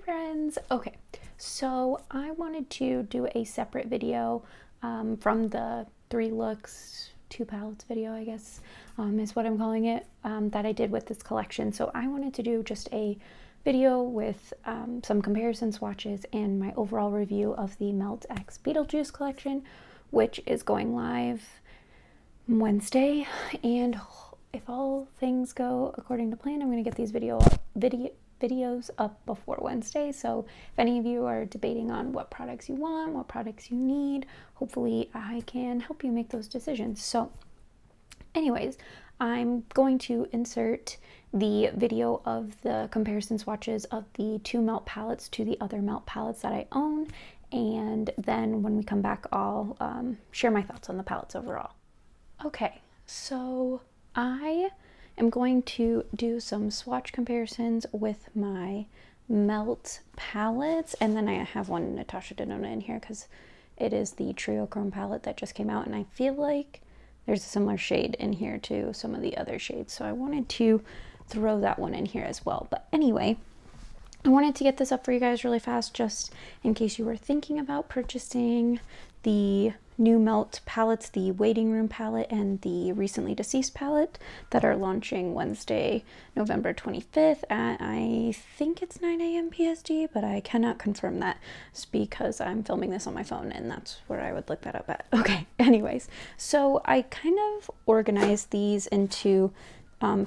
friends. Okay, so I wanted to do a separate video from the 3 looks, 2 palettes video, I guess, is what I'm calling it, that I did with this collection. So I wanted to do just a video with some comparison swatches and my overall review of the Melt X Beetlejuice collection, which is going live Wednesday. And if all things go according to plan, I'm going to get these videos up before Wednesday. So if any of you are debating on what products you want, what products you need, hopefully I can help you make those decisions. So anyways, I'm going to insert the video of the comparison swatches of the 2 Melt palettes to the other Melt palettes that I own, and then when we come back I'll share my thoughts on the palettes overall. Okay, so I am going to do some swatch comparisons with my Melt palettes, and then I have one Natasha Denona in here because it is the Trio Chrome palette that just came out, and I feel like there's a similar shade in here to some of the other shades, so I wanted to throw that one in here as well. But anyway, I wanted to get this up for you guys really fast just in case you were thinking about purchasing the new Melt palettes, the Waiting Room palette and the Recently Deceased palette that are launching Wednesday, November 25th at, I think it's 9 a.m. PSD, but I cannot confirm that because I'm filming this on my phone and that's where I would look that up at. Okay, anyways, so I kind of organized these into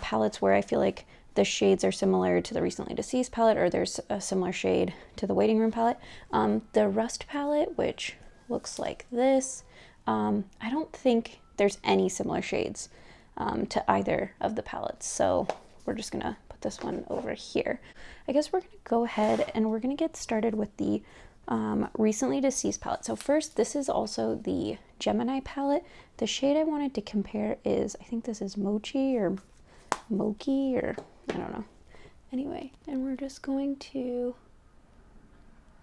palettes where I feel like the shades are similar to the Recently Deceased palette, or there's a similar shade to the Waiting Room palette. The Rust palette, which looks like this, I don't think there's any similar shades to either of the palettes, so we're just gonna put this one over here. I guess we're gonna go ahead and we're gonna get started with the Recently Deceased palette. So first, this is also the Gemini palette. The shade I wanted to compare is, I think this is Mochi or Moki, or I don't know. Anyway, and we're just going to,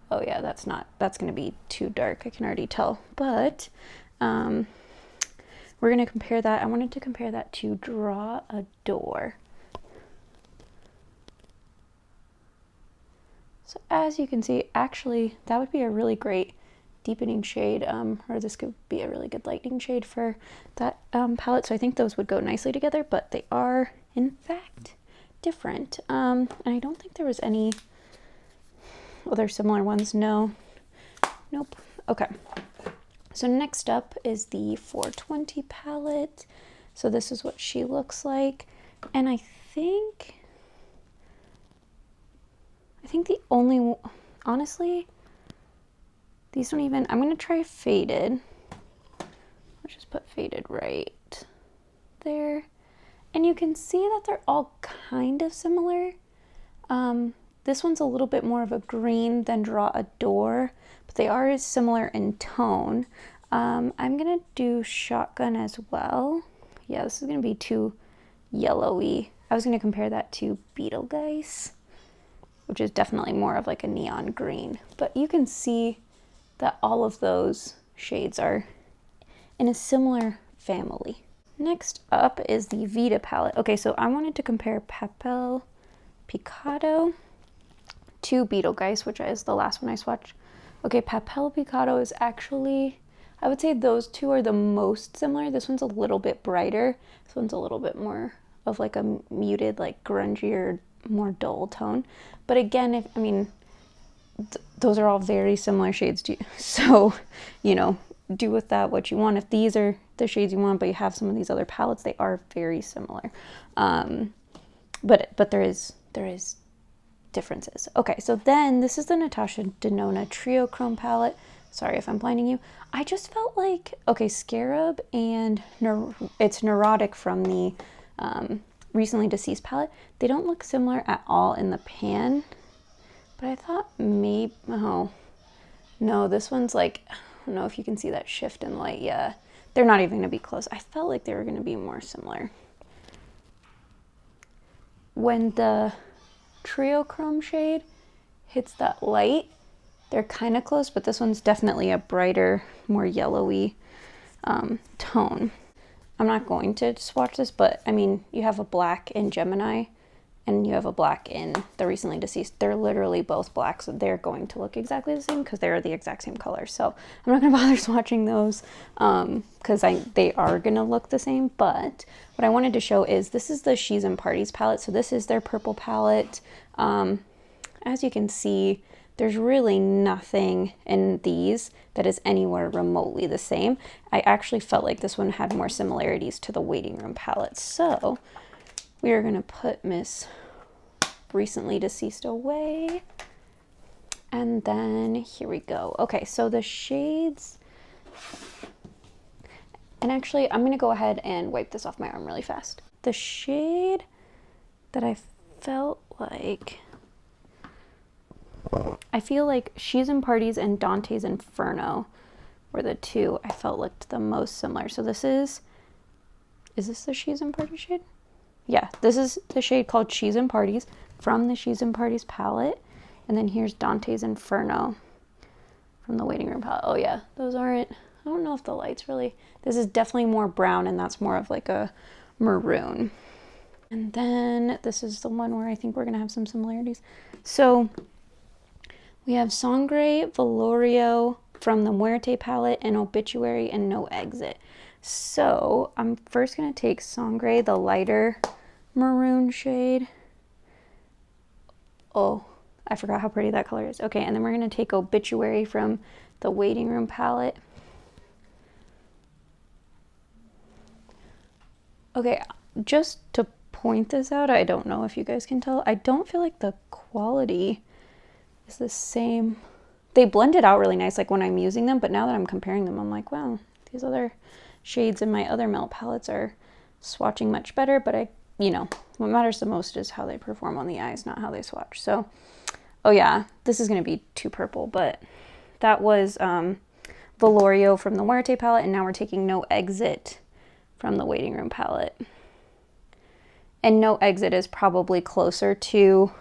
oh yeah, that's going to be too dark, I can already tell, but we're going to compare that. I wanted to compare that to Draw a Door. So as you can see, actually that would be a really great deepening shade, or this could be a really good lighting shade for that palette, so I think those would go nicely together, but they are in fact different. And I don't think there was any other similar ones. No, nope. Okay, so next up is the 420 palette. So this is what she looks like, and I think the only, honestly, these don't even, I'm gonna try faded. Let's just put faded right there, and you can see that they're all kind of similar. This one's a little bit more of a green than Draw a Door, but they are similar in tone. I'm gonna do Shotgun as well. Yeah, this is gonna be too yellowy. I was gonna compare that to Beetlejuice, which is definitely more of like a neon green, but you can see that all of those shades are in a similar family. Next up is the Vita palette. Okay, so I wanted to compare Papel Picado to Beetlejuice, which is the last one I swatched. Okay, Papel Picado is actually, I would say those two are the most similar. This one's a little bit brighter. This one's a little bit more of like a muted, like grungier, more dull tone. But again, those are all very similar shades to you. So, you know, do with that what you want. If these are the shades you want, but you have some of these other palettes, they are very similar. But there is differences. Okay, so then this is the Natasha Denona Trio Chrome palette. Sorry if I'm blinding you. I just felt like, okay, Scarab and it's Neurotic from the Recently Deceased palette. They don't look similar at all in the pan, but I thought maybe, oh, no, this one's like, I don't know if you can see that shift in light. Yeah, they're not even gonna be close. I felt like they were gonna be more similar. When the Trio Chrome shade hits that light, they're kind of close, but this one's definitely a brighter, more yellowy tone. I'm not going to swatch this, but I mean, you have a black in Gemini and you have a black in the recently deceased. They're literally both black, so they're going to look exactly the same because they're the exact same color. So I'm not going to bother swatching those because they are going to look the same. But what I wanted to show is this is the She's and Parties palette. So this is their purple palette. As you can see, there's really nothing in these that is anywhere remotely the same. I actually felt like this one had more similarities to the Waiting Room palette. So we are going to put Miss Recently Deceased away. And then here we go. Okay, so the shades, and actually I'm going to go ahead and wipe this off my arm really fast. The shade that I felt like, I feel like She's and Parties and Dante's Inferno were the two I felt looked the most similar. So this is this the She's and Parties shade? Yeah, this is the shade called She's and Parties from the She's and Parties palette. And then here's Dante's Inferno from the Waiting Room palette. Oh yeah, those aren't, I don't know if the light's really, this is definitely more brown and that's more of like a maroon. And then this is the one where I think we're gonna have some similarities. So we have Sangre, Velorio from the Muerte palette, and Obituary and No Exit. So I'm first going to take Sangre, the lighter maroon shade. Oh, I forgot how pretty that color is. Okay, and then we're going to take Obituary from the Waiting Room palette. Okay, just to point this out, I don't know if you guys can tell, I don't feel like the quality is the same. They blend it out really nice like when I'm using them, but now that I'm comparing them, I'm like, wow, these other shades in my other melt palettes are swatching much better. But you know, what matters the most is how they perform on the eyes, not how they swatch. So, oh yeah, this is going to be too purple, but that was Velorio from the Muerte palette, and now we're taking No Exit from the Waiting Room palette. And No Exit is probably closer to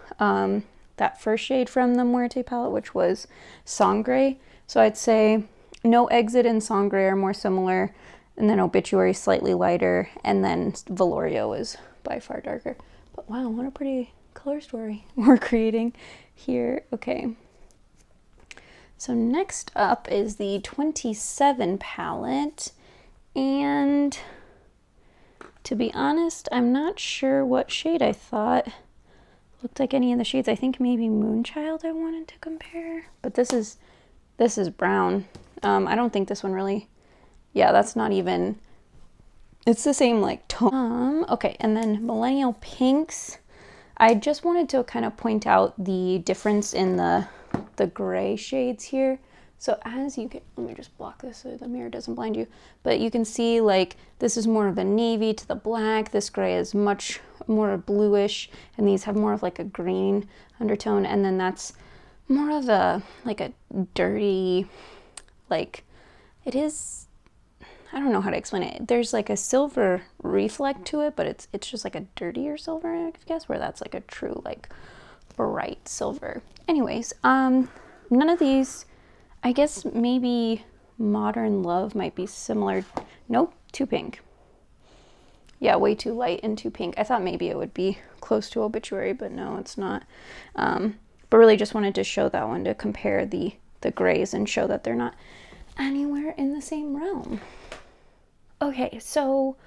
that first shade from the Muerte palette, which was Sangre. So I'd say No Exit and Sangre are more similar, and then Obituary slightly lighter, and then Velorio is by far darker. But wow, what a pretty color story we're creating here. Okay. So next up is the 27 palette, and to be honest, I'm not sure what shade I thought looked like any of the shades. I think maybe Moonchild I wanted to compare, but this is brown. I don't think this one really, yeah, that's not even, it's the same like tone. Okay, and then Millennial Pinks. I just wanted to kind of point out the difference in the gray shades here. So as you can, let me just block this so the mirror doesn't blind you, but you can see like this is more of a navy to the black, this gray is much more bluish, and these have more of like a green undertone, and then that's more of a like a dirty, like it is, I don't know how to explain it. There's like a silver reflect to it, but it's just like a dirtier silver, I guess, where that's like a true like bright silver. Anyways, none of these, I guess maybe Modern Love might be similar. Nope, too pink. Yeah, way too light and too pink. I thought maybe it would be close to Obituary, but no, it's not. But really just wanted to show that one to compare the grays and show that they're not anywhere in the same realm. Okay, so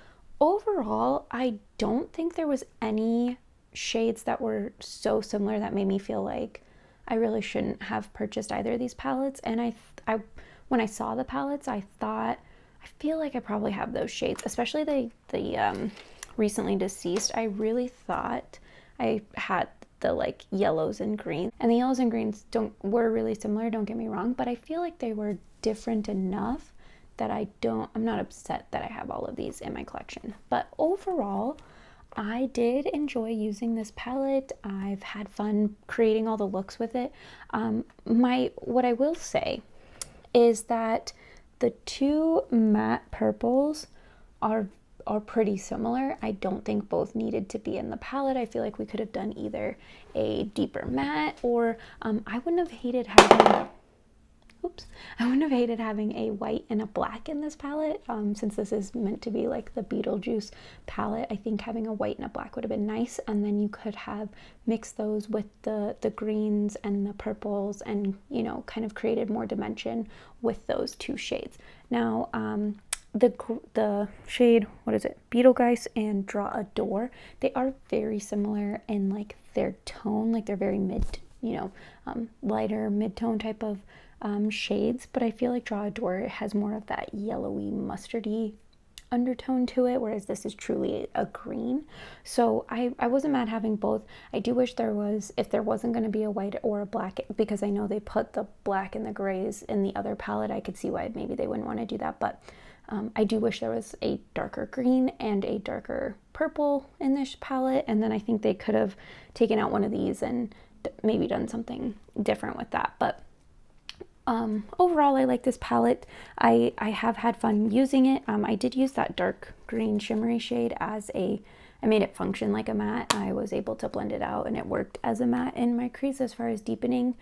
overall, I don't think there was any shades that were so similar that made me feel like I really shouldn't have purchased either of these palettes. And I when I saw the palettes, I thought, I feel like I probably have those shades, especially the Recently Deceased. I really thought I had the like yellows and greens, and the yellows and greens were really similar, don't get me wrong, but I feel like they were different enough that I'm not upset that I have all of these in my collection. But overall, I did enjoy using this palette. I've had fun creating all the looks with it. What I will say is that the two matte purples are pretty similar. I don't think both needed to be in the palette. I feel like we could have done either a deeper matte, or I wouldn't have hated having, oops, I wouldn't have hated having a white and a black in this palette. Since this is meant to be like the Beetlejuice palette, I think having a white and a black would have been nice. And then you could have mixed those with the greens and the purples and, you know, kind of created more dimension with those two shades. Now, the shade, what is it, Beetlejuice and Draw a Door, they are very similar in like their tone, like they're very mid, you know, lighter mid-tone type of shades, but I feel like Draw a Door has more of that yellowy mustardy undertone to it, whereas this is truly a green. So I wasn't mad having both. I do wish there was, if there wasn't going to be a white or a black, because I know they put the black and the grays in the other palette, I could see why maybe they wouldn't want to do that, but I do wish there was a darker green and a darker purple in this palette, and then I think they could have taken out one of these and maybe done something different with that. But overall, I like this palette. I have had fun using it. I did use that dark green shimmery shade as I made it function like a matte. I was able to blend it out and it worked as a matte in my crease as far as deepening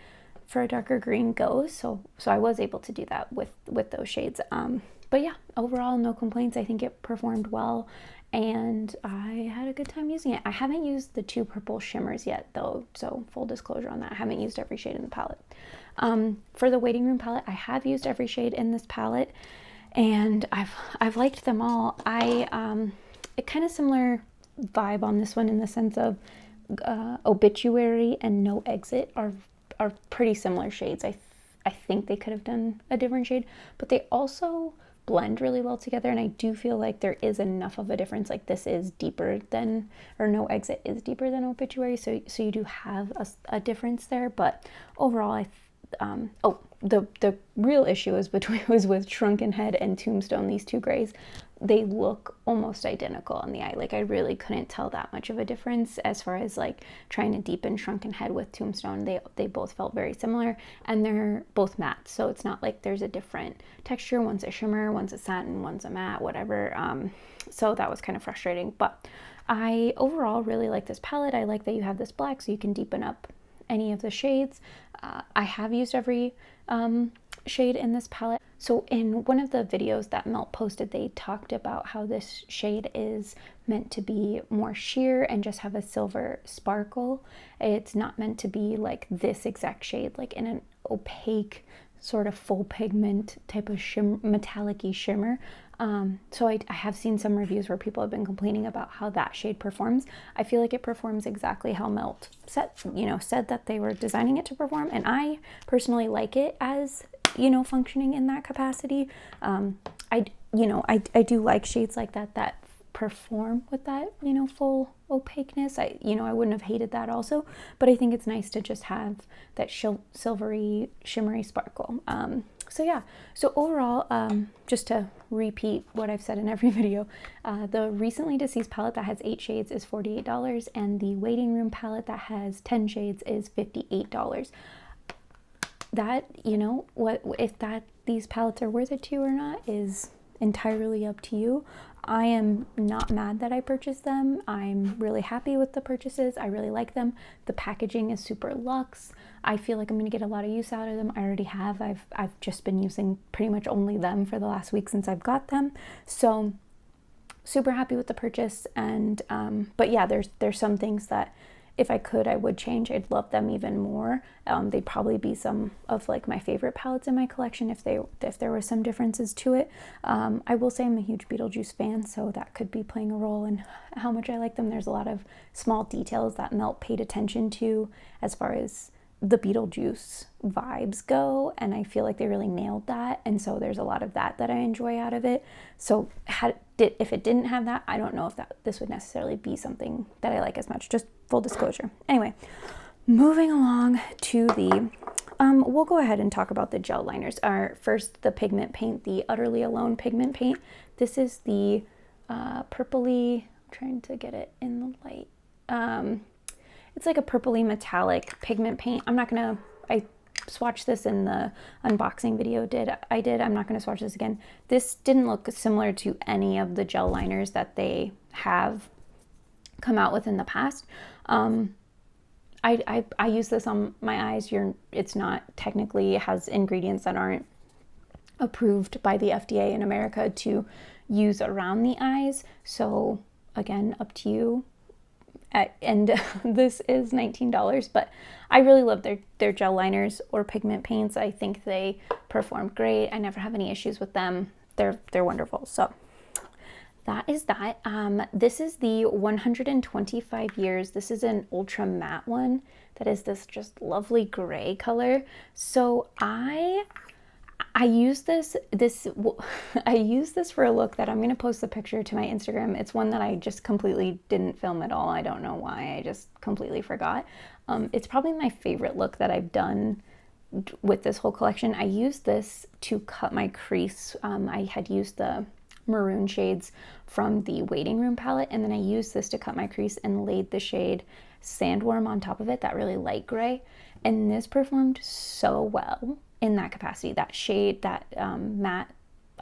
for a darker green goes. So I was able to do that with those shades. But yeah, overall, no complaints. I think it performed well and I had a good time using it. I haven't used the two purple shimmers yet though, so full disclosure on that. I haven't used every shade in the palette. For the waiting room palette, I have used every shade in this palette and I've liked them all. It kind of similar vibe on this one in the sense of Obituary and No Exit are pretty similar shades. I think they could have done a different shade, but they also blend really well together, and I do feel like there is enough of a difference. Like this is deeper than, or No Exit is deeper than Obituary, so you do have a difference there. But overall, the real issue was with Shrunken Head and Tombstone. These two grays, they look almost identical on the eye. Like I really couldn't tell that much of a difference as far as like trying to deepen Shrunken Head with Tombstone. They both felt very similar, and they're both matte, so it's not like there's a different texture. One's a shimmer, one's a satin, one's a matte, whatever. So that was kind of frustrating, but I overall really like this palette. I like that you have this black so you can deepen up any of the shades. I have used every shade in this palette. So in one of the videos that Melt posted, they talked about how this shade is meant to be more sheer and just have a silver sparkle. It's not meant to be like this exact shade, like in an opaque sort of full pigment type of metallic-y shimmer. So I have seen some reviews where people have been complaining about how that shade performs. I feel like it performs exactly how Melt said that they were designing it to perform, and I personally like it as, you know, functioning in that capacity. I do like shades like that perform with that, you know, full opaqueness. I wouldn't have hated that also, but I think it's nice to just have that silvery, shimmery sparkle. So yeah, so overall, just to repeat what I've said in every video, the Recently Deceased palette that has 8 shades is $48, and the Waiting Room palette that has 10 shades is $58. That, you know, these palettes are worth it to you or not is entirely up to you. I am not mad that I purchased them. I'm really happy with the purchases. I really like them. The packaging is super luxe. I feel like I'm going to get a lot of use out of them. I already have. I've just been using pretty much only them for the last week since I've got them. So super happy with the purchase. And but yeah, there's some things that if I could, I would change. I'd love them even more. They'd probably be some of like my favorite palettes in my collection if there were some differences to it. I will say I'm a huge Beetlejuice fan, so that could be playing a role in how much I like them. There's a lot of small details that Melt paid attention to as far as the Beetlejuice vibes go, and I feel like they really nailed that, and so there's a lot of that I enjoy out of it. So if it didn't have that, I don't know if this would necessarily be something that I like as much, just full disclosure. Anyway, moving along to the we'll go ahead and talk about the gel liners. First, the pigment paint, the Utterly Alone pigment paint. This is the purpley, I'm trying to get it in the light. It's like a purpley metallic pigment paint. I swatched this in the unboxing video I'm not gonna swatch this again. This didn't look similar to any of the gel liners that they have come out with in the past. I I use this on my eyes. It's not technically, it has ingredients that aren't approved by the FDA in America to use around the eyes. So again, up to you. And this is $19, but I really love their gel liners or pigment paints. I think they perform great. I never have any issues with them. They're wonderful. So that is that. This is the 125 years. This is an ultra matte one that is this just lovely gray color. So I use this I use this for a look that I'm going to post the picture to my Instagram. It's one that I just completely didn't film at all. I don't know why. I just completely forgot. It's probably my favorite look that I've done with this whole collection. I used this to cut my crease. I had used the maroon shades from the Waiting Room palette, and then I used this to cut my crease and laid the shade Sandworm on top of it, that really light gray, and this performed so well in that capacity. That shade, that matte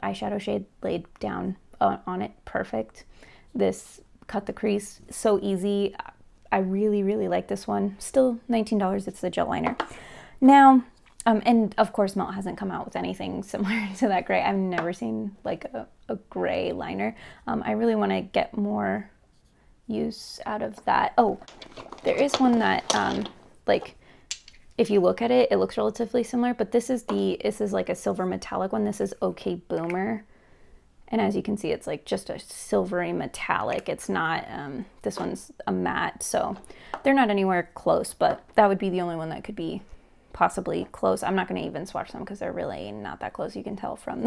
eyeshadow shade laid down on it, perfect. This cut the crease so easy. I really, really like this one. Still $19. It's the gel liner. Now, and of course Melt hasn't come out with anything similar to that gray. I've never seen like a gray liner. I really want to get more use out of that. Oh, there is one that like, if you look at it, it looks relatively similar, but this is like a silver metallic one. This is OK Boomer. And as you can see, it's like just a silvery metallic. It's not, this one's a matte, so they're not anywhere close, but that would be the only one that could be possibly close. I'm not going to even swatch them because they're really not that close. You can tell from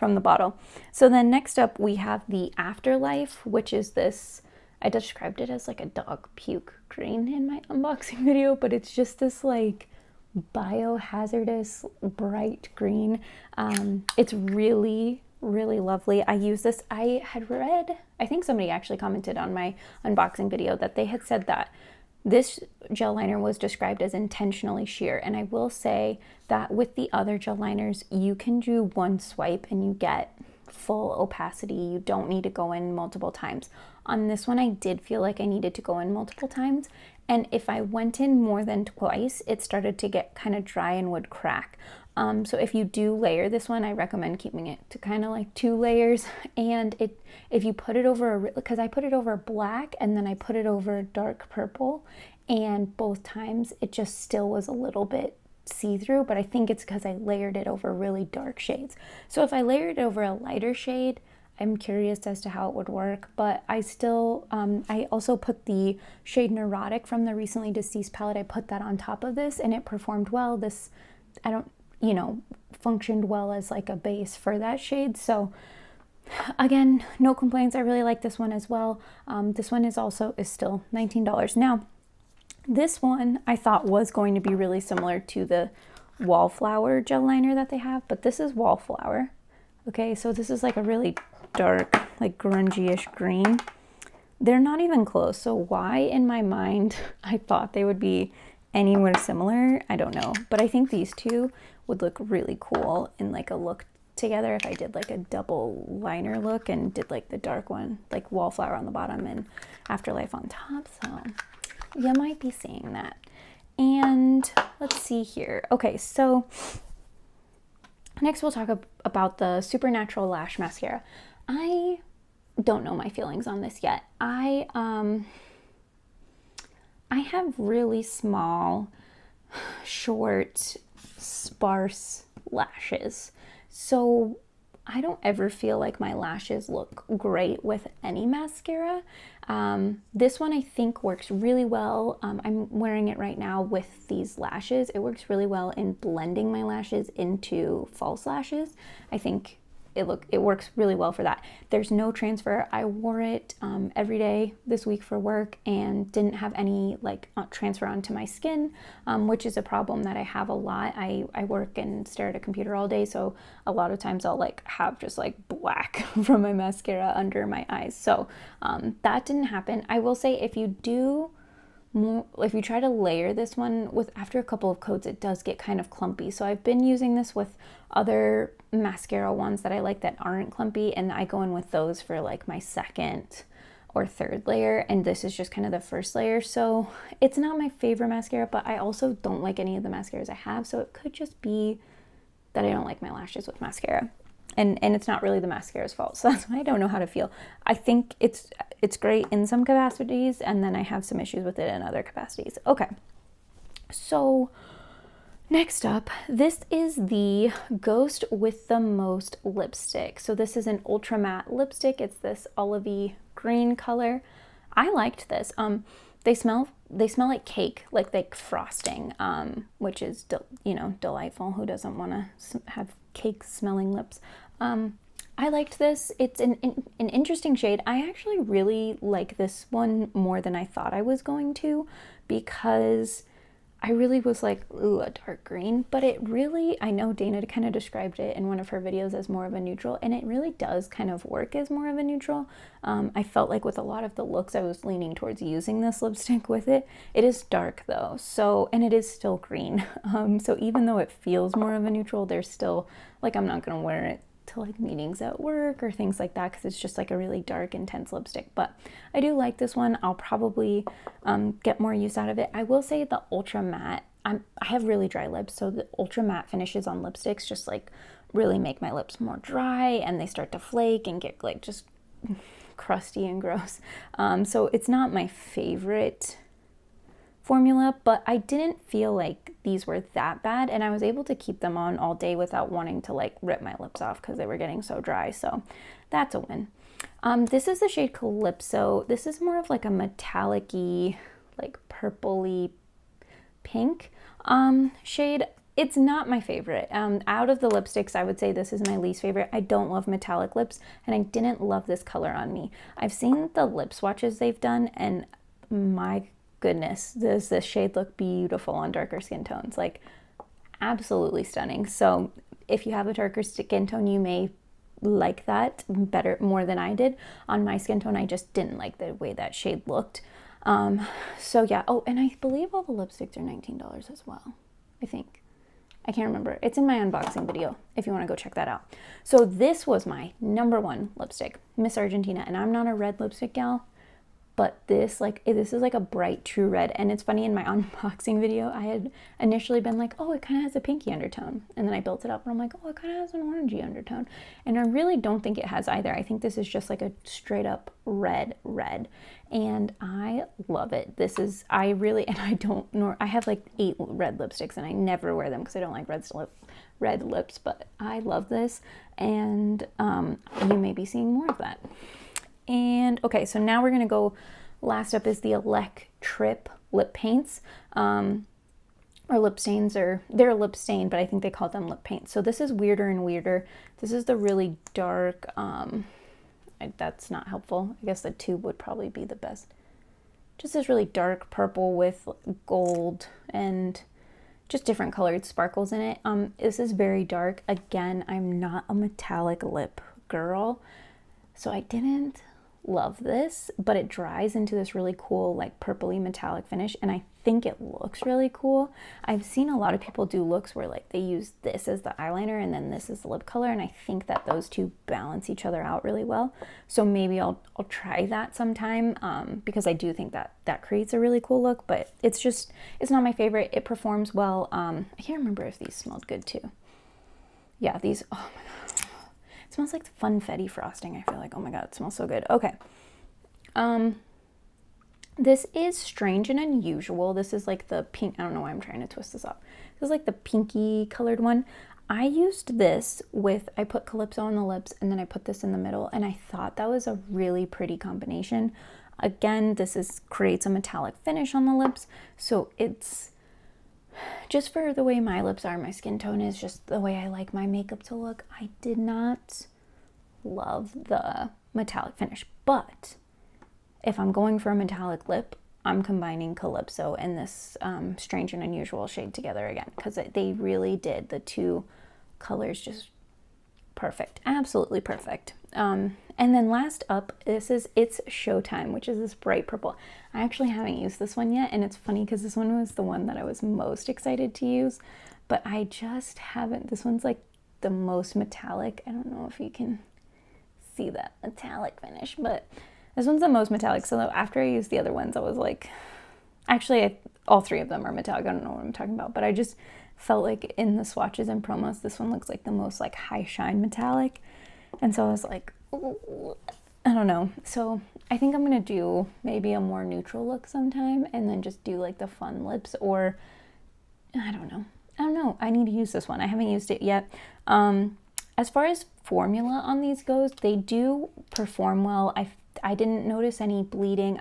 the bottle. So then next up we have the Afterlife, which is this, I described it as like a dog puke green in my unboxing video, but it's just this like biohazardous bright green. It's really, really lovely. I use this. I had read, I think somebody actually commented on my unboxing video that they had said that this gel liner was described as intentionally sheer, and I will say that with the other gel liners, you can do one swipe and you get full opacity. You don't need to go in multiple times. On this one, I did feel like I needed to go in multiple times, and if I went in more than twice, it started to get kind of dry and would crack. So if you do layer this one, I recommend keeping it to kind of like 2 layers. And if you put it over, because I put it over black and then I put it over dark purple, and both times it just still was a little bit see-through, but I think it's because I layered it over really dark shades. So if I layered it over a lighter shade, I'm curious as to how it would work, but I still, I also put the shade Neurotic from the Recently Deceased palette. I put that on top of this and it performed well. This, functioned well as like a base for that shade. So again, no complaints. I really like this one as well. This one is still $19. Now, this one I thought was going to be really similar to the Wallflower gel liner that they have, but this is Wallflower. Okay, so this is like a really dark, like grungy-ish green. They're not even close, so why in my mind I thought they would be anywhere similar, I don't know. But I think these two would look really cool in like a look together if I did like a double liner look and did like the dark one, like Wallflower on the bottom and Afterlife on top. So you might be seeing that. And let's see here. Okay, so next we'll talk about the Supernatural Lash Mascara. I don't know my feelings on this yet. I have really small, short, sparse lashes. So I don't ever feel like my lashes look great with any mascara. This one I think works really well. I'm wearing it right now with these lashes. It works really well in blending my lashes into false lashes. I think it works really well for that. There's no transfer. I wore it every day this week for work and didn't have any like transfer onto my skin, which is a problem that I have a lot. I work and stare at a computer all day, so a lot of times I'll like have just like black from my mascara under my eyes. So that didn't happen. I will say if you try to layer this one after a couple of coats, it does get kind of clumpy. So I've been using this with other mascara ones that I like that aren't clumpy, and I go in with those for like my second or third layer, and this is just kind of the first layer. So it's not my favorite mascara, but I also don't like any of the mascaras I have, so it could just be that I don't like my lashes with mascara. And it's not really the mascara's fault, so that's why I don't know how to feel. I think it's great in some capacities, and then I have some issues with it in other capacities. Okay, so next up, this is the Ghost with the Most lipstick. So this is an ultra matte lipstick. It's this olivey green color. I liked this. They smell like cake, like frosting, which is delightful. Who doesn't want to have cake smelling lips? I liked this. It's an interesting shade. I actually really like this one more than I thought I was going to, because I really was like, ooh, a dark green, but it really, I know Dana kind of described it in one of her videos as more of a neutral, and it really does kind of work as more of a neutral. I felt like with a lot of the looks, I was leaning towards using this lipstick with it. It is dark though, so, and it is still green. So even though it feels more of a neutral, there's still, like, I'm not gonna wear it to like meetings at work or things like that, because it's just like a really dark, intense lipstick. But I do like this one. I'll probably get more use out of it. I will say the ultra matte, I have really dry lips, so the ultra matte finishes on lipsticks just like really make my lips more dry, and they start to flake and get like just crusty and gross. So it's not my favorite formula, but I didn't feel like these were that bad, and I was able to keep them on all day without wanting to like rip my lips off because they were getting so dry. So that's a win. This is the shade Calypso. This is more of like a metallic-y, like purpley pink shade. It's not my favorite. Out of the lipsticks, I would say this is my least favorite. I don't love metallic lips, and I didn't love this color on me. I've seen the lip swatches they've done, and my goodness, does this shade look beautiful on darker skin tones. Like, absolutely stunning. So if you have a darker skin tone, you may like that better, more than I did. On my skin tone, I just didn't like the way that shade looked. So yeah. Oh, and I believe all the lipsticks are $19 as well, I think. I can't remember. It's in my unboxing video if you want to go check that out. So this was my #1 lipstick, Miss Argentina, and I'm not a red lipstick gal, but this is like a bright true red. And it's funny, in my unboxing video, I had initially been like, oh, it kind of has a pinky undertone, and then I built it up and I'm like, oh, it kind of has an orangey undertone, and I really don't think it has either. I think this is just like a straight up red, and I love it. This is, I have like 8 red lipsticks, and I never wear them because I don't like red lips, but I love this, and you may be seeing more of that. And okay, so now we're gonna go, last up is the Electrip lip paints, or lip stains, or they're a lip stain, but I think they call them lip paints. So this is weirder and weirder. This is the really dark, that's not helpful. I guess the tube would probably be the best. Just this really dark purple with gold and just different colored sparkles in it. This is very dark. Again, I'm not a metallic lip girl, so I didn't love this, but it dries into this really cool like purpley metallic finish, and I think it looks really cool. I've seen a lot of people do looks where like they use this as the eyeliner and then this is the lip color, and I think that those two balance each other out really well. So maybe I'll try that sometime, because I do think that creates a really cool look, but it's not my favorite. It performs well. I can't remember if these smelled good too. Yeah, these, oh my god, it smells like funfetti frosting. I feel like, oh my god, it smells so good. Okay. This is Strange and Unusual. This is like the pink, I don't know why I'm trying to twist this up. This is like the pinky colored one. I used this with, I put Calypso on the lips and then I put this in the middle, and I thought that was a really pretty combination. Again, this creates a metallic finish on the lips, so it's just for the way my lips are, my skin tone is just the way I like my makeup to look. I did not love the metallic finish, but if I'm going for a metallic lip, I'm combining Calypso and this Strange and Unusual shade together again, because they really did the two colors just perfect, absolutely perfect. And then last up, this is It's Showtime, which is this bright purple. I actually haven't used this one yet, and it's funny because this one was the one that I was most excited to use, but I just haven't. This one's like the most metallic. I don't know if you can see that metallic finish, but This one's the most metallic. So after I used the other ones, I was like, actually, all three of them are metallic. I don't know what I'm talking about, but I just felt like in the swatches and promos, this one looks like the most like high shine metallic. And so I was like, ooh, I don't know. So I think I'm going to do maybe a more neutral look sometime and then just do like the fun lips, or I don't know. I need to use this one. I haven't used it yet. As far as formula on these goes, they do perform well. I didn't notice any bleeding.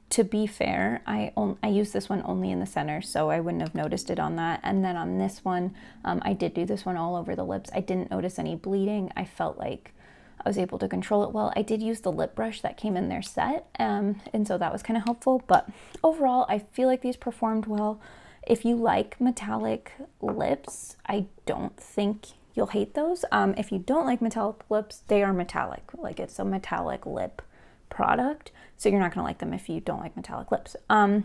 To be fair, I used this one only in the center, so I wouldn't have noticed it on that. And then on this one, I did do this one all over the lips. I didn't notice any bleeding. I felt like I was able to control it well. I did use the lip brush that came in their set, and so that was kind of helpful. But overall, I feel like these performed well. If you like metallic lips, I don't think you'll hate those. If you don't like metallic lips, they are metallic. Like, it's a metallic lip product, so you're not gonna like them if you don't like metallic lips. Oh,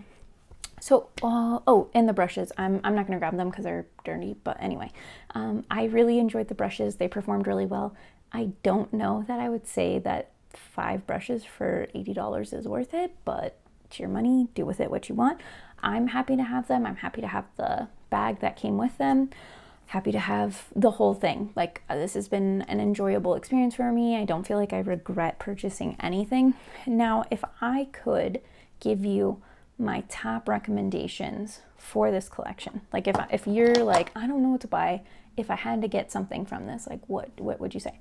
and the brushes, I'm not gonna grab them because they're dirty, but anyway, I really enjoyed the brushes. They performed really well. I don't know that I would say that 5 brushes for $80 is worth it, but it's your money, do with it what you want. I'm happy to have them. I'm happy to have the bag that came with them. Happy to have the whole thing. Like, this has been an enjoyable experience for me. I don't feel like I regret purchasing anything. Now, if I could give you my top recommendations for this collection, like if you're like, I don't know what to buy, if I had to get something from this, like what would you say?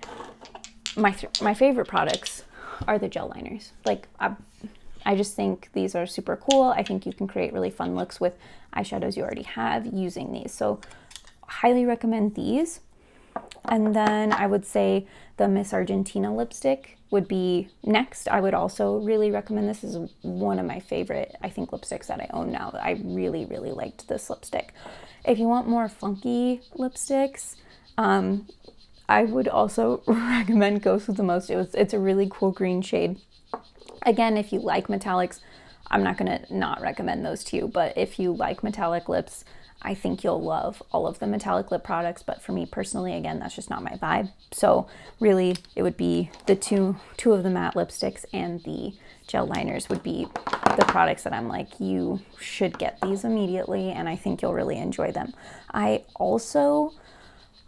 My favorite products are the gel liners. Like, I just think these are super cool. I think you can create really fun looks with eyeshadows you already have using these. So highly recommend these. And then I would say the Miss Argentina lipstick would be next. I would also really recommend this. This is one of my favorite, I think, lipsticks that I own now. I really, really liked this lipstick. If you want more funky lipsticks, I would also recommend Ghost with the Most. It's a really cool green shade. Again, if you like metallics, I'm not going to not recommend those to you, but if you like metallic lips, I think you'll love all of the metallic lip products. But for me personally, again, that's just not my vibe. So really, it would be the two of the matte lipsticks and the gel liners would be the products that I'm like, you should get these immediately, and I think you'll really enjoy them. I also,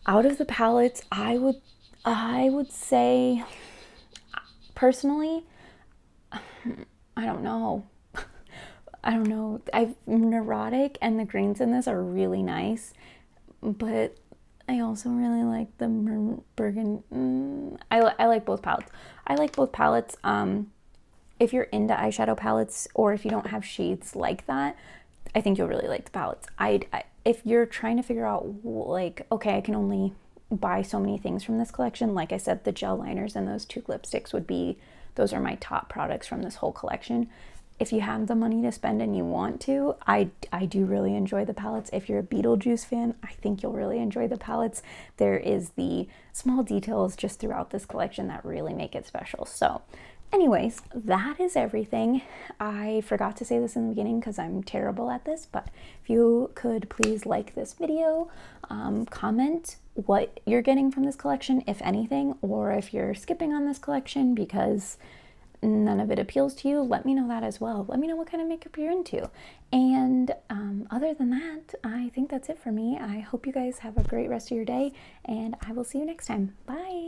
out of the palettes, I would say, personally, I don't know. Neurotic and the greens in this are really nice, but I also really like the burgundy. I like both palettes. I like both palettes. If you're into eyeshadow palettes, or if you don't have shades like that, I think you'll really like the palettes. If you're trying to figure out, like, okay, I can only buy so many things from this collection, like I said, the gel liners and those 2 lipsticks those are my top products from this whole collection. If you have the money to spend and you want to, I do really enjoy the palettes. If you're a Beetlejuice fan, I think you'll really enjoy the palettes. There is the small details just throughout this collection that really make it special. So anyways, that is everything. I forgot to say this in the beginning because I'm terrible at this, but if you could please like this video, comment what you're getting from this collection, if anything, or if you're skipping on this collection because none of it appeals to you, let me know that as well. Let me know what kind of makeup you're into. And other than that, I think that's it for me. I hope you guys have a great rest of your day, and I will see you next time. Bye!